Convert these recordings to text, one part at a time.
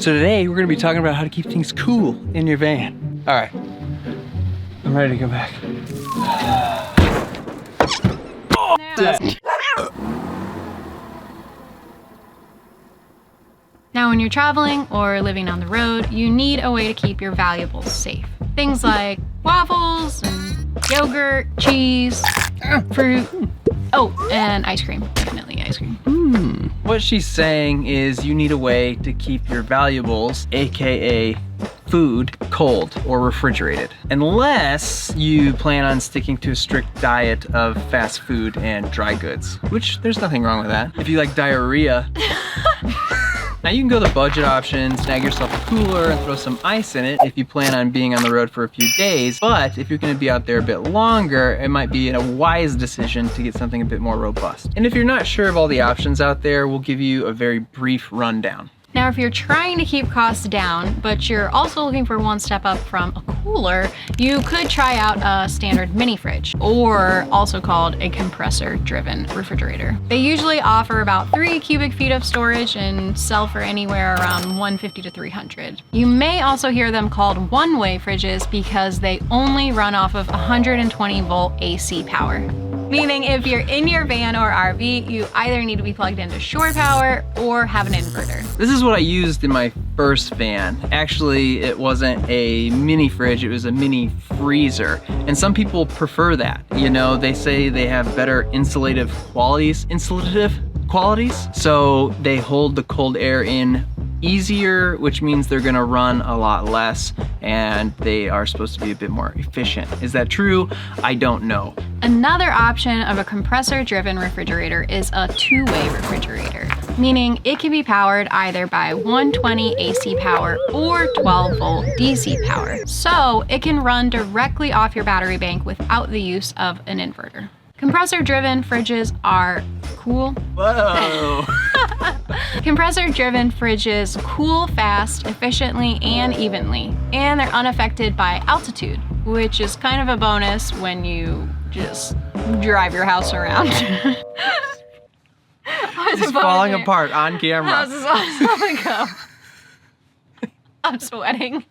So today we're gonna be talking about how to keep things cool in your van. All right, I'm ready to go back. Now, when you're traveling or living on the road, you need a way to keep your valuables safe. Things like waffles and yogurt, cheese, fruit, oh, and ice cream, definitely ice cream. What she's saying is you need a way to keep your valuables, AKA food, cold or refrigerated. Unless you plan on sticking to a strict diet of fast food and dry goods, which there's nothing wrong with that. If you like diarrhea, now you can go the budget option, snag yourself a cooler and throw some ice in it if you plan on being on the road for a few days. But if you're gonna be out there a bit longer, it might be a wise decision to get something a bit more robust. And if you're not sure of all the options out there, we'll give you a very brief rundown. Now, if you're trying to keep costs down, but you're also looking for one step up from a cooler, you could try out a standard mini fridge, or also called a compressor-driven refrigerator. They usually offer about 3 cubic feet of storage and sell for anywhere around $150 to $300. You may also hear them called one-way fridges because they only run off of 120 volt AC power. Meaning if you're in your van or RV, you either need to be plugged into shore power or have an inverter. This is what I used in my first van. Actually, it wasn't a mini fridge, it was a mini freezer. And some people prefer that. You know, they say they have better insulative qualities. So they hold the cold air in easier, which means they're gonna run a lot less and they are supposed to be a bit more efficient. Is that true? I don't know. Another option of a compressor-driven refrigerator is a two-way refrigerator, meaning it can be powered either by 120 AC power or 12 volt DC power. So it can run directly off your battery bank without the use of an inverter. Compressor-driven fridges are cool. Whoa! Compressor-driven fridges cool fast, efficiently, and evenly, and they're unaffected by altitude, which is kind of a bonus when you just drive your house around. It's falling apart on camera. How's this all go? I'm sweating.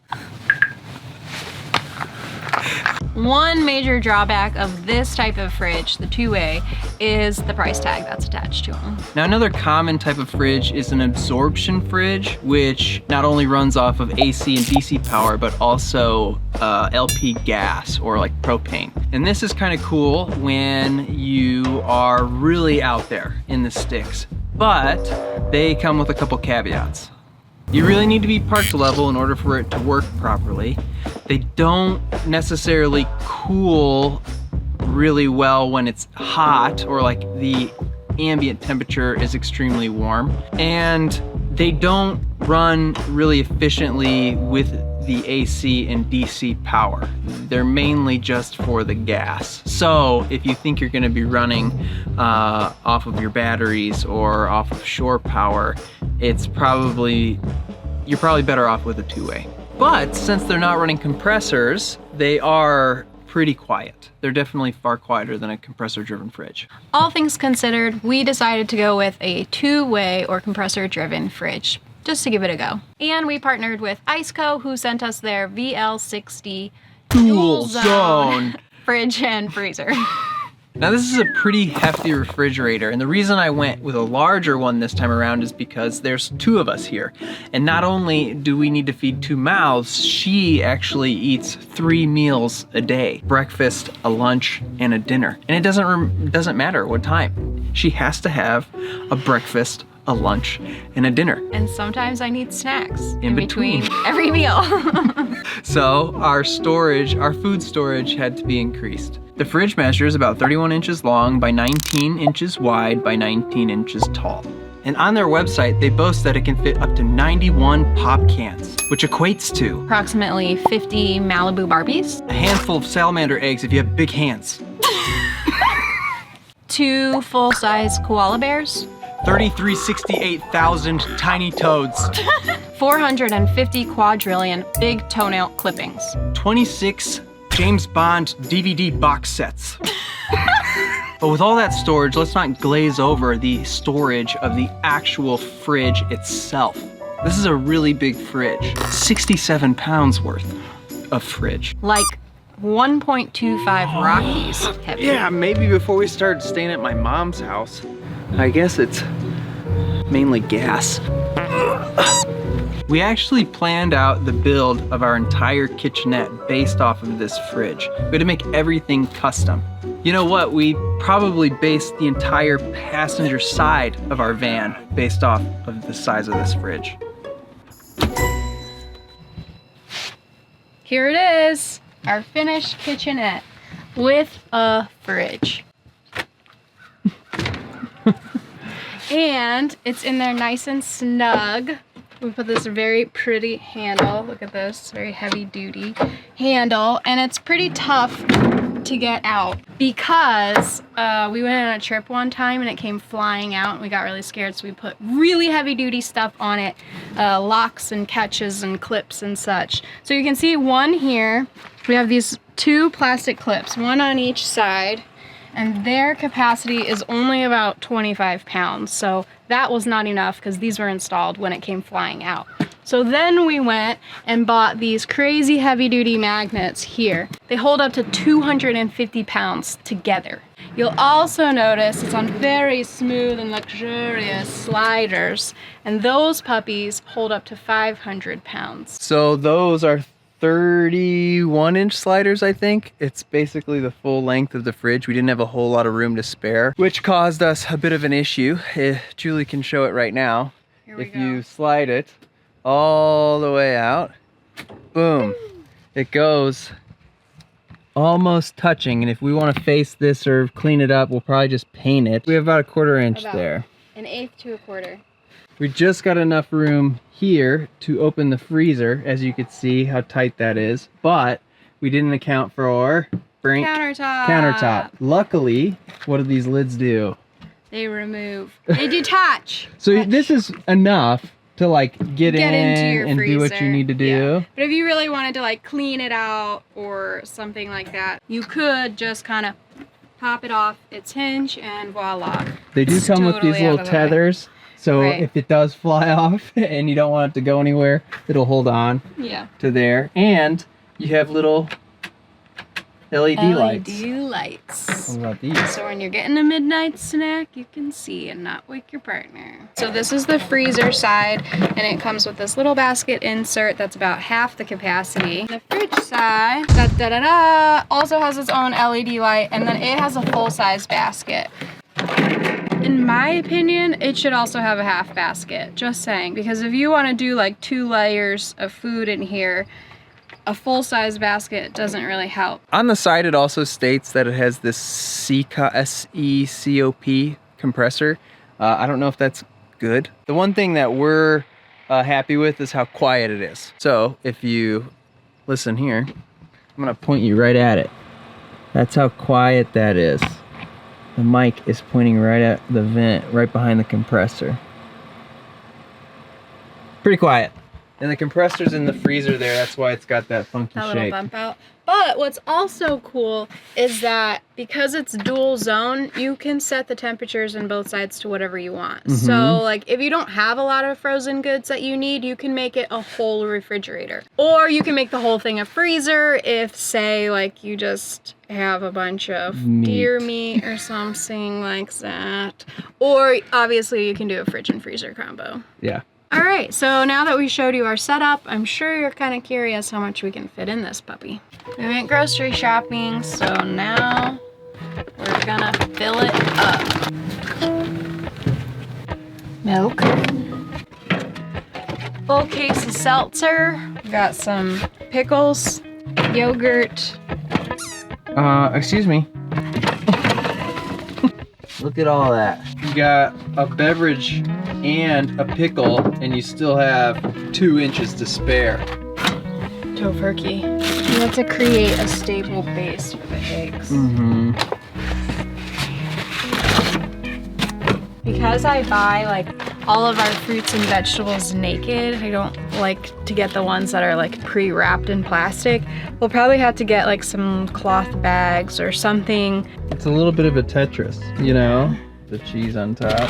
One major drawback of this type of fridge, the two-way, is the price tag that's attached to them. Now, another common type of fridge is an absorption fridge, which not only runs off of AC and DC power, but also LP gas or like propane. And this is kind of cool when you are really out there in the sticks, but they come with a couple caveats. You really need to be parked level in order for it to work properly. They don't necessarily cool really well when it's hot or like the ambient temperature is extremely warm. And they don't run really efficiently with the AC and DC power. They're mainly just for the gas. So if you think you're gonna be running off of your batteries or off of shore power, you're probably better off with a two-way. But since they're not running compressors, they are pretty quiet. They're definitely far quieter than a compressor-driven fridge. All things considered, we decided to go with a two-way or compressor-driven fridge, just to give it a go. And we partnered with ICECO, who sent us their VL60 Dual Zone fridge and freezer. Now, this is a pretty hefty refrigerator, and the reason I went with a larger one this time around is because there's 2 of us here. And not only do we need to feed 2 mouths, she actually eats 3 meals a day. Breakfast, a lunch, and a dinner. And it doesn't matter what time. She has to have a breakfast, a lunch, and a dinner. And sometimes I need snacks in between every meal. So our food storage had to be increased. The fridge measures about 31 inches long by 19 inches wide by 19 inches tall. And on their website, they boast that it can fit up to 91 pop cans, which equates to approximately 50 Malibu Barbies, a handful of salamander eggs if you have big hands, 2 full-size koala bears, 368,000 tiny toads, 450 quadrillion big toenail clippings, 26 James Bond DVD box sets. But with all that storage, let's not glaze over the storage of the actual fridge itself. This is a really big fridge. 67 pounds worth of fridge. Like 1.25 Rockies heavy. Yeah, maybe before we start staying at my mom's house. I guess it's mainly gas. We actually planned out the build of our entire kitchenette based off of this fridge. We had to make everything custom. You know what? We probably based the entire passenger side of our van based off of the size of this fridge. Here it is, our finished kitchenette with a fridge. And it's in there nice and snug. We put this very pretty handle. Look at this, very heavy duty handle. And it's pretty tough to get out because we went on a trip one time and it came flying out and we got really scared. So we put really heavy duty stuff on it, locks and catches and clips and such. So you can see one here. We have these two plastic clips, one on each side. And their capacity is only about 25 pounds. So that was not enough because these were installed when it came flying out. So then we went and bought these crazy heavy duty magnets here. They hold up to 250 pounds together. You'll also notice it's on very smooth and luxurious sliders. And those puppies hold up to 500 pounds. So those are 31-inch sliders, I think. It's basically the full length of the fridge. We didn't have a whole lot of room to spare, which caused us a bit of an issue. Julie can show it right now. Here we if go. you slide it all the way out, boom, it goes almost touching. And if we want to face this or clean it up, we'll probably just paint it. We have about a 1/4 inch there. 1/8 to a 1/4. We just got enough room here to open the freezer, as you could see how tight that is, but we didn't account for our countertop. Luckily, what do these lids do? They remove. They detach. So this is enough to like get in into your and do what you freezer. need to do. Yeah. But if you really wanted to like clean it out or something like that, you could just kind of pop it off its hinge and voila. They do It's come with these totally out little of the way. tethers. So Right. if it does fly off and you don't want it to go anywhere, it'll hold on Yeah. to there. And you have little LED lights. LED lights. What about these? So when you're getting a midnight snack, you can see and not wake your partner. So this is the freezer side, and it comes with this little basket insert that's about half the capacity. The fridge side, also has its own LED light, and then it has a full-size basket. In my opinion, it should also have a half basket, just saying, because if you want to do like 2 layers of food in here, a full-size basket doesn't really help. On the side, it also states that it has this SECOP compressor. I don't know if that's good. The one thing that we're happy with is how quiet it is. So if you listen here, I'm gonna point you right at it. That's how quiet that is. The mic is pointing right at the vent, right behind the compressor. Pretty quiet. And the compressor's in the freezer there, that's why it's got that funky That little shape. bump out. But what's also cool is that because it's dual zone, you can set the temperatures on both sides to whatever you want. So like if you don't have a lot of frozen goods that you need, you can make it a whole refrigerator. Or you can make the whole thing a freezer if, say, like you just have a bunch of deer meat or something like that. Or obviously you can do a fridge and freezer combo. Yeah. All right, so now that we showed you our setup, I'm sure you're kind of curious how much we can fit in this puppy. We went grocery shopping, so now we're gonna fill it up. Milk. Full case of seltzer. We got some pickles, yogurt. Excuse me. Look at all that. You got a beverage and a pickle, and you still have 2 inches to spare. Tofurkey. We have to create a stable base for the eggs. Because I buy like all of our fruits and vegetables naked, I don't like to get the ones that are like pre-wrapped in plastic. We'll probably have to get like some cloth bags or something. It's a little bit of a Tetris, you know? The cheese on top.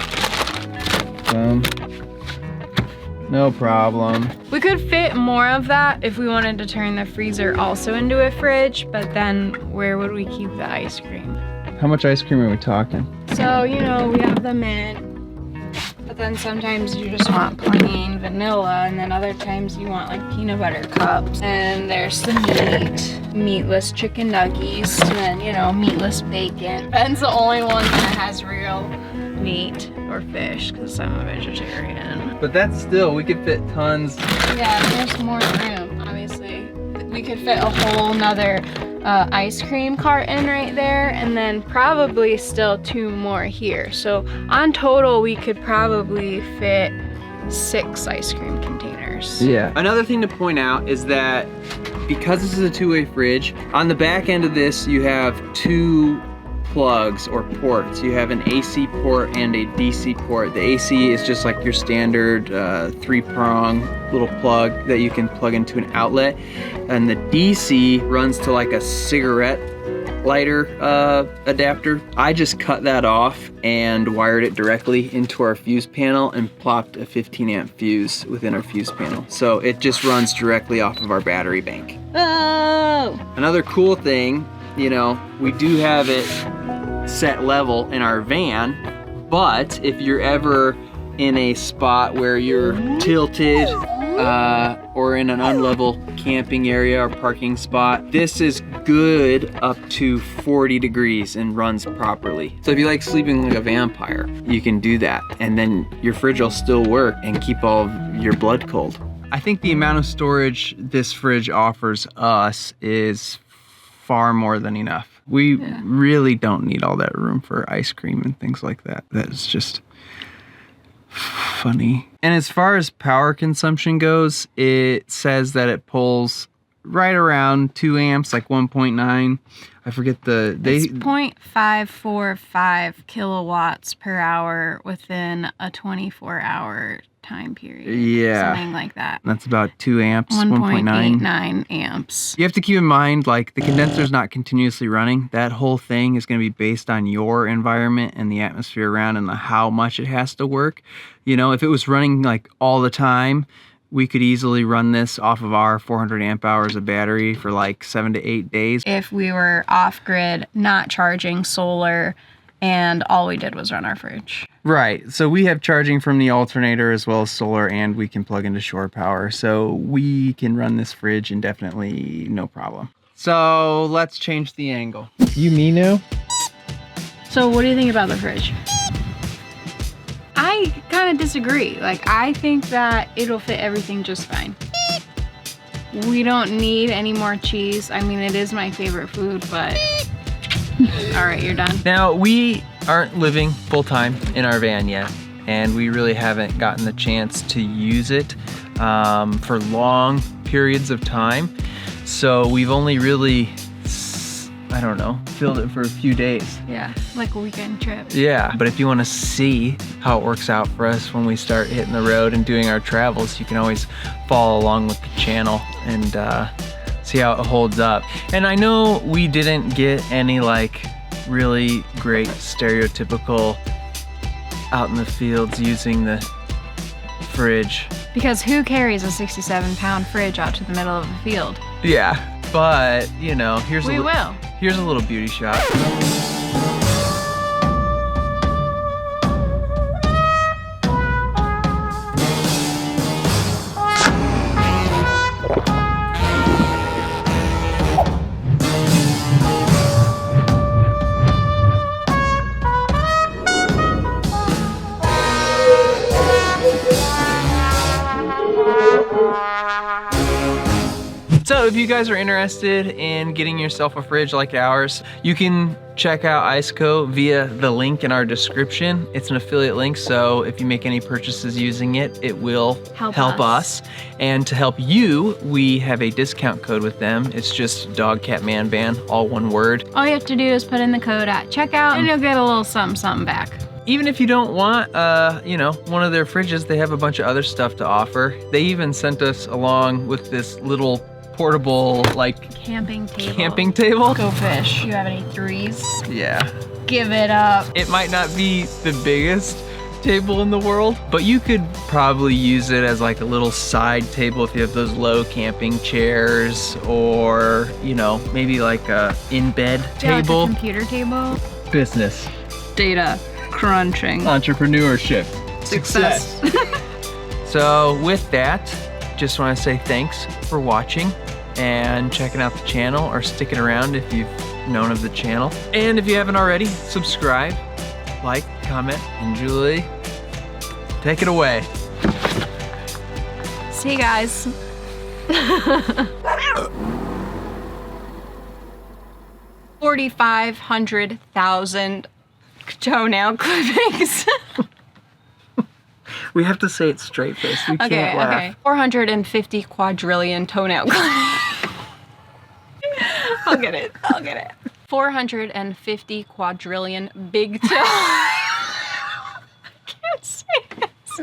No problem. We could fit more of that if we wanted to turn the freezer also into a fridge, but then where would we keep the ice cream? How much ice cream are we talking? So, you know, we have the mint, but then sometimes you just want plain vanilla, and then other times you want like peanut butter cups. And there's the meatless chicken nuggies, and then, you know, meatless bacon. Ben's the only one that has real meat or fish because I'm a vegetarian. But that's still, we could fit tons. Yeah, there's more room, obviously. We could fit a whole nother ice cream carton right there, and then probably still 2 more here. So on total, we could probably fit 6 ice cream containers. Yeah. Another thing to point out is that because this is a 2-way fridge, on the back end of this, you have 2 plugs or ports. You have an AC port and a DC port. The AC is just like your standard 3-prong little plug that you can plug into an outlet, and the DC runs to like a cigarette lighter adapter. I just cut that off and wired it directly into our fuse panel and plopped a 15 amp fuse within our fuse panel. So it just runs directly off of our battery bank. Oh! Another cool thing, you know, we do have it set level in our van, but if you're ever in a spot where you're tilted or in an unlevel camping area or parking spot, this is good up to 40 degrees and runs properly. So if you like sleeping like a vampire, you can do that, and then your fridge will still work and keep all of your blood cold. I think the amount of storage this fridge offers us is far more than enough. We really don't need all that room for ice cream and things like that. That's just funny. And as far as power consumption goes, it says that it pulls right around 2 amps, like 1.9. I forget it's 0.545 kilowatts per hour within a 24-hour time period. Yeah. Something like that. That's about 2 amps, 1.89 amps. You have to keep in mind, like, the condenser's not continuously running. That whole thing is going to be based on your environment and the atmosphere around and how much it has to work. You know, if it was running like all the time, we could easily run this off of our 400 amp hours of battery for like 7 to 8 days. If we were off grid, not charging solar, and all we did was run our fridge. Right, so we have charging from the alternator as well as solar, and we can plug into shore power. So we can run this fridge indefinitely, no problem. So let's change the angle. You me now? So what do you think about the fridge? I kind of disagree. Like, I think that it'll fit everything just fine. We don't need any more cheese. I mean, it is my favorite food, but all right, you're done. Now, we aren't living full-time in our van yet, and we really haven't gotten the chance to use it for long periods of time. So we've only really, I don't know, filled it for a few days. Yeah, like a weekend trip. Yeah, but if you want to see how it works out for us when we start hitting the road and doing our travels, you can always follow along with the channel and see how it holds up. And I know we didn't get any like really great stereotypical out in the fields using the fridge. Because who carries a 67-pound fridge out to the middle of the field? Yeah, but you know, here's a little beauty shot. So if you guys are interested in getting yourself a fridge like ours, you can check out ICECO via the link in our description. It's an affiliate link, so if you make any purchases using it, it will help us. And to help you, we have a discount code with them. It's just DogCatManVan, all one word. All you have to do is put in the code at checkout and you'll get a little something, something back. Even if you don't want, you know, one of their fridges, they have a bunch of other stuff to offer. They even sent us along with this little portable, like, camping table. Go fish. You have any threes? Yeah. Give it up. It might not be the biggest table in the world. But you could probably use it as like a little side table if you have those low camping chairs, or, you know, maybe like a in-bed table. Like a computer table. Business. Data crunching. Entrepreneurship. Success. So with that, just want to say thanks for watching and checking out the channel, or sticking around if you've known of the channel. And if you haven't already, subscribe, like, comment, and Julie, take it away. See you guys. 4,500,000 toenail clippings. We have to say it straight face. We can't laugh. Okay. 450 quadrillion toenail clippings. I'll get it. 450 quadrillion big toe. I can't say this.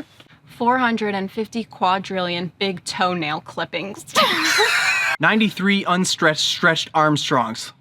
450 quadrillion big toenail clippings. 93 unstretched, stretched Armstrongs.